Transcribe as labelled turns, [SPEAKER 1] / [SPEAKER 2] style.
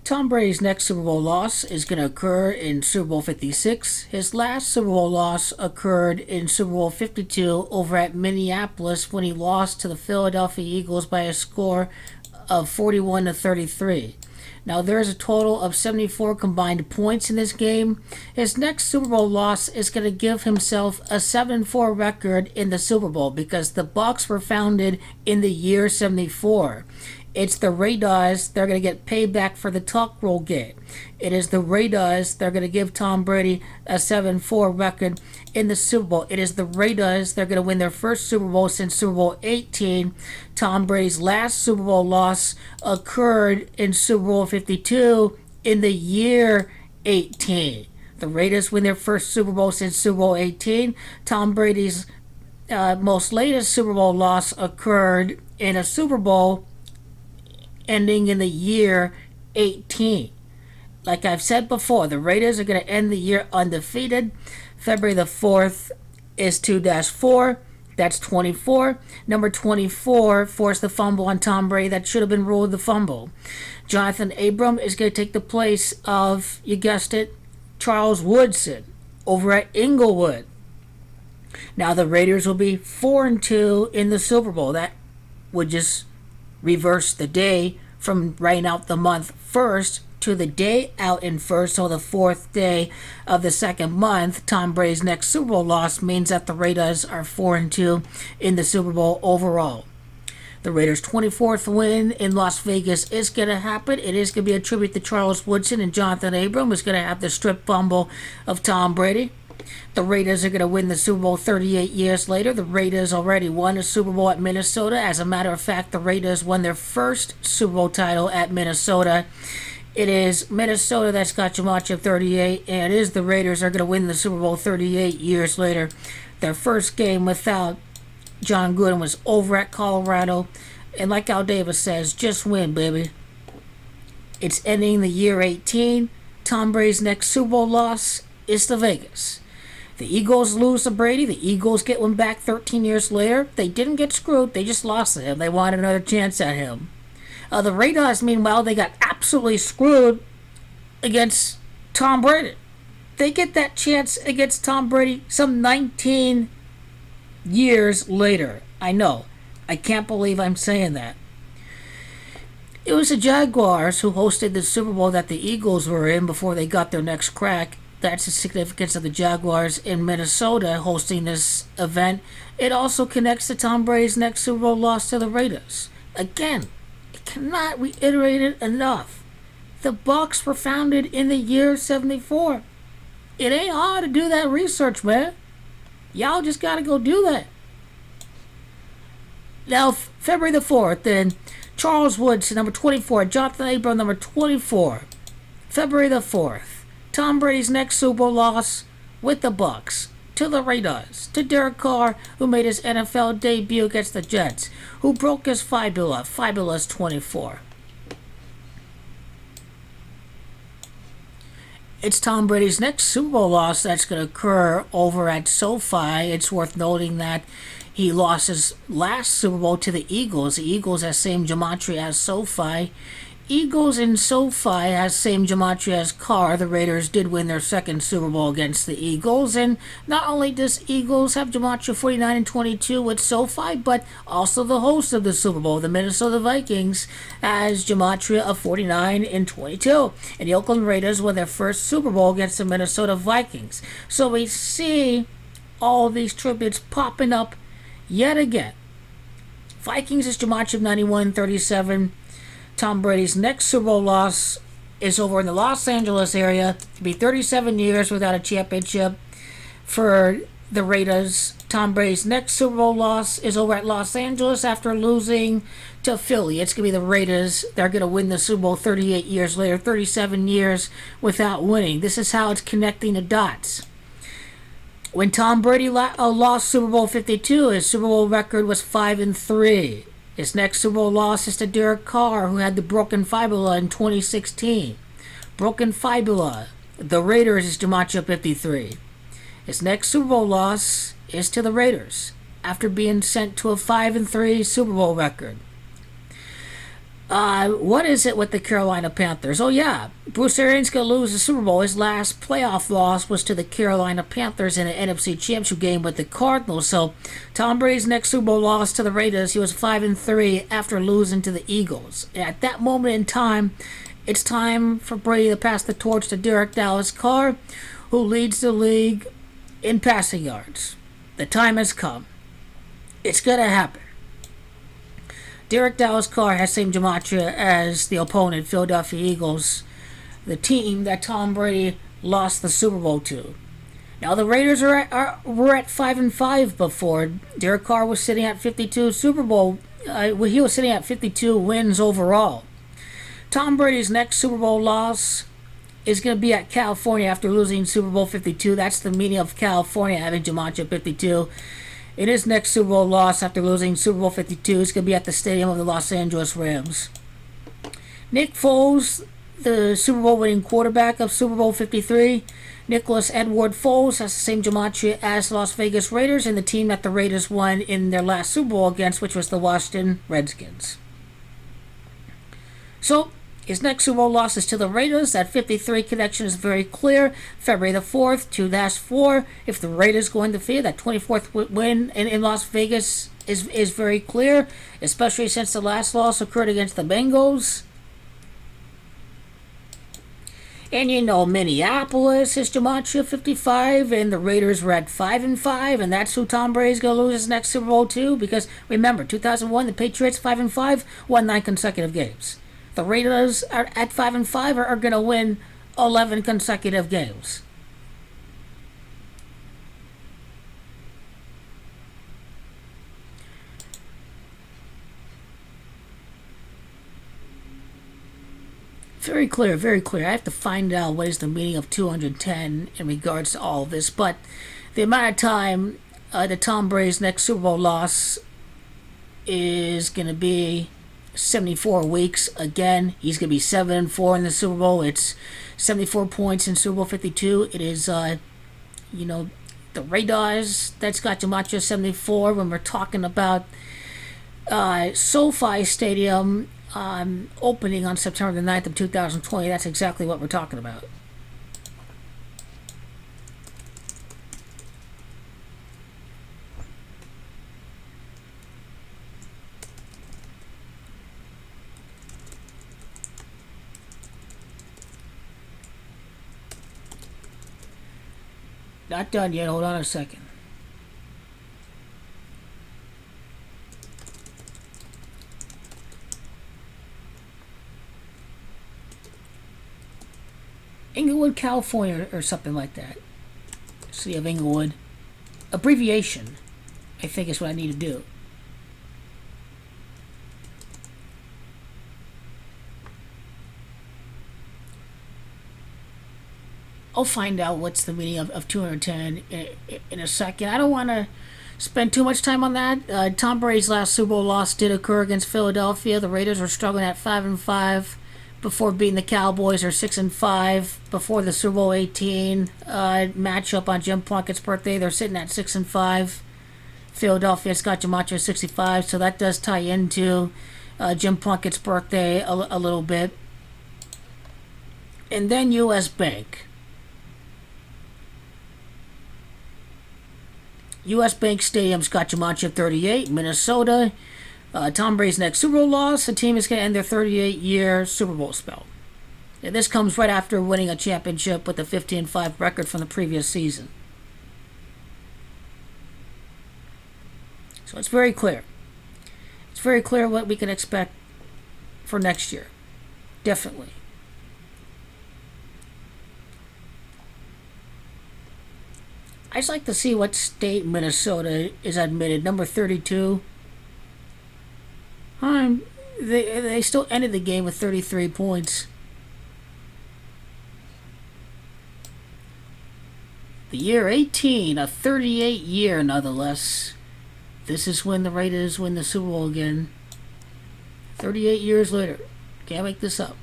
[SPEAKER 1] Tom Brady's next Super Bowl loss is going to occur in Super Bowl 56. His last Super Bowl loss occurred in Super Bowl 52 over at Minneapolis when he lost to the Philadelphia Eagles by a score of 41-33. Now, there is a total of 74 combined points in this game. His next Super Bowl loss is going to give himself a 7-4 record in the Super Bowl because the Bucs were founded in the year 74. It's the Raiders. They're going to get payback for the tuck roll game. It is the Raiders. They're going to give Tom Brady a 7-4 record in the Super Bowl. It is the Raiders. They're going to win their first Super Bowl since Super Bowl 18. Tom Brady's last Super Bowl loss occurred in Super Bowl 52 in the year 18. The Raiders win their first Super Bowl since Super Bowl 18. Tom Brady's most latest Super Bowl loss occurred in a Super Bowl ending in the year 18. Like I've said before, the Raiders are going to end the year undefeated. February the 4th is 2-4. That's 24. Number 24 forced the fumble on Tom Brady. That should have been ruled the fumble. Jonathan Abram is going to take the place of, you guessed it, Charles Woodson over at Inglewood. Now the Raiders will be 4-2 in the Super Bowl. That would just reverse the day from writing out the month first to the day out in first. So the fourth day of the second month, Tom Brady's next Super Bowl loss means that the Raiders are 4-2 in the Super Bowl overall. The Raiders' 24th win in Las Vegas is going to happen. It is going to be a tribute to Charles Woodson, and Jonathan Abram is going to have the strip fumble of Tom Brady. The Raiders are going to win the Super Bowl 38 years later. The Raiders already won a Super Bowl at Minnesota. As a matter of fact, the Raiders won their first Super Bowl title at Minnesota. It is Minnesota that's got Gematria 38, and it is the Raiders are going to win the Super Bowl 38 years later. Their first game without John Gruden was over at Colorado. And like Al Davis says, just win, baby. It's ending the year 18. Tom Brady's next Super Bowl loss is to Vegas. The Eagles lose to Brady. The Eagles get one back 13 years later. They didn't get screwed. They just lost to him. They wanted another chance at him. The Raiders, meanwhile, they got absolutely screwed against Tom Brady. They get that chance against Tom Brady some 19 years later. I know. I can't believe I'm saying that. It was the Jaguars who hosted the Super Bowl that the Eagles were in before they got their next crack. That's the significance of the Jaguars in Minnesota hosting this event. It also connects to Tom Brady's next Super Bowl loss to the Raiders. Again, I cannot reiterate it enough. The Bucs were founded in the year 74. It ain't hard to do that research, man. Y'all just gotta go do that. Now, February the 4th, then Charles Woodson, number 24, Jonathan Abram, number 24. February the 4th. Tom Brady's next Super Bowl loss with the Bucs to the Raiders, to Derek Carr, who made his NFL debut against the Jets, who broke his fabulous 24. It's Tom Brady's next Super Bowl loss that's going to occur over at SoFi. It's worth noting that he lost his last Super Bowl to the Eagles. The Eagles has same gematria as SoFi. Eagles and SoFi has same gematria as Carr. The Raiders did win their second Super Bowl against the Eagles, and not only does Eagles have gematria 49 and 22 with SoFi, but also the host of the Super Bowl, the Minnesota Vikings, has gematria of 49 and 22, and the Oakland Raiders won their first Super Bowl against the Minnesota Vikings. So we see all these tributes popping up yet again. Vikings is gematria of 91 and 37. Tom Brady's next Super Bowl loss is over in the Los Angeles area. It'll be 37 years without a championship for the Raiders. Tom Brady's next Super Bowl loss is over at Los Angeles after losing to Philly. It's going to be the Raiders. They're going to win the Super Bowl 38 years later, 37 years without winning. This is how it's connecting the dots. When Tom Brady lost Super Bowl 52, his Super Bowl record was 5-3. His next Super Bowl loss is to Derek Carr, who had the broken fibula in 2016. Broken fibula. The Raiders is gematria 53. His next Super Bowl loss is to the Raiders, after being sent to a 5-3 Super Bowl record. What is it with the Carolina Panthers? Oh yeah, Bruce Arians gonna lose the Super Bowl. His last playoff loss was to the Carolina Panthers in an NFC Championship game with the Cardinals. So Tom Brady's next Super Bowl loss to the Raiders, he was 5-3 after losing to the Eagles. And at that moment in time, it's time for Brady to pass the torch to Derek Dallas Carr, who leads the league in passing yards. The time has come. It's gonna happen. Derek Dallas Carr has same gematria as the opponent, Philadelphia Eagles, the team that Tom Brady lost the Super Bowl to. Now the Raiders were at 5-5 before. Derek Carr was sitting at 52 Super Bowl. He was sitting at 52 wins overall. Tom Brady's next Super Bowl loss is going to be at California after losing Super Bowl 52. That's the meaning of California having gematria 52. In his next Super Bowl loss after losing Super Bowl 52, it's going to be at the stadium of the Los Angeles Rams. Nick Foles, the Super Bowl winning quarterback of Super Bowl 53, Nicholas Edward Foles has the same gematria as the Las Vegas Raiders and the team that the Raiders won in their last Super Bowl against, which was the Washington Redskins. So, his next Super Bowl loss is to the Raiders. That 53 connection is very clear. February the 4th, 2-4. If the Raiders go undefeated, that 24th win in Las Vegas is very clear, especially since the last loss occurred against the Bengals. And you know, Minneapolis is gematria 55, and the Raiders were at 5-5, and that's who Tom Brady's going to lose his next Super Bowl to, because remember, 2001, the Patriots 5-5, won 9 consecutive games. The Raiders are at 5-5 are going to win 11 consecutive games. Very clear, very clear. I have to find out what is the meaning of 210 in regards to all of this, but the amount of time that Tom Brady's next Super Bowl loss is going to be 74 weeks. Again, he's going to be 7-4 in the Super Bowl. It's 74 points in Super Bowl 52. It is, the Raiders that's got gematria 74 when we're talking about SoFi Stadium opening on September the 9th of 2020. That's exactly what we're talking about. Not done yet. Hold on a second. Inglewood, California, or something like that. City of Inglewood. Abbreviation, I think, is what I need to do. I'll find out what's the meaning of 210 in a second. I don't want to spend too much time on that. Tom Brady's last Super Bowl loss did occur against Philadelphia. The Raiders were struggling at 5-5 before beating the Cowboys, or 6-5 before the Super Bowl 18 matchup on Jim Plunkett's birthday. They're sitting at 6-5. Philadelphia's got gematria 65, so that does tie into Jim Plunkett's birthday a little bit. And then U.S. Bank. U.S. Bank Stadium's got gematria 38, Minnesota. Tom Brady's next Super Bowl loss, the team is going to end their 38-year Super Bowl spell. And this comes right after winning a championship with a 15-5 record from the previous season. So it's very clear. It's very clear what we can expect for next year. Definitely. I'd just like to see what state Minnesota is admitted. Number 32. They still ended the game with 33 points. The year 18, a 38 year nonetheless. This is when the Raiders win the Super Bowl again. 38 years later. Can't make this up.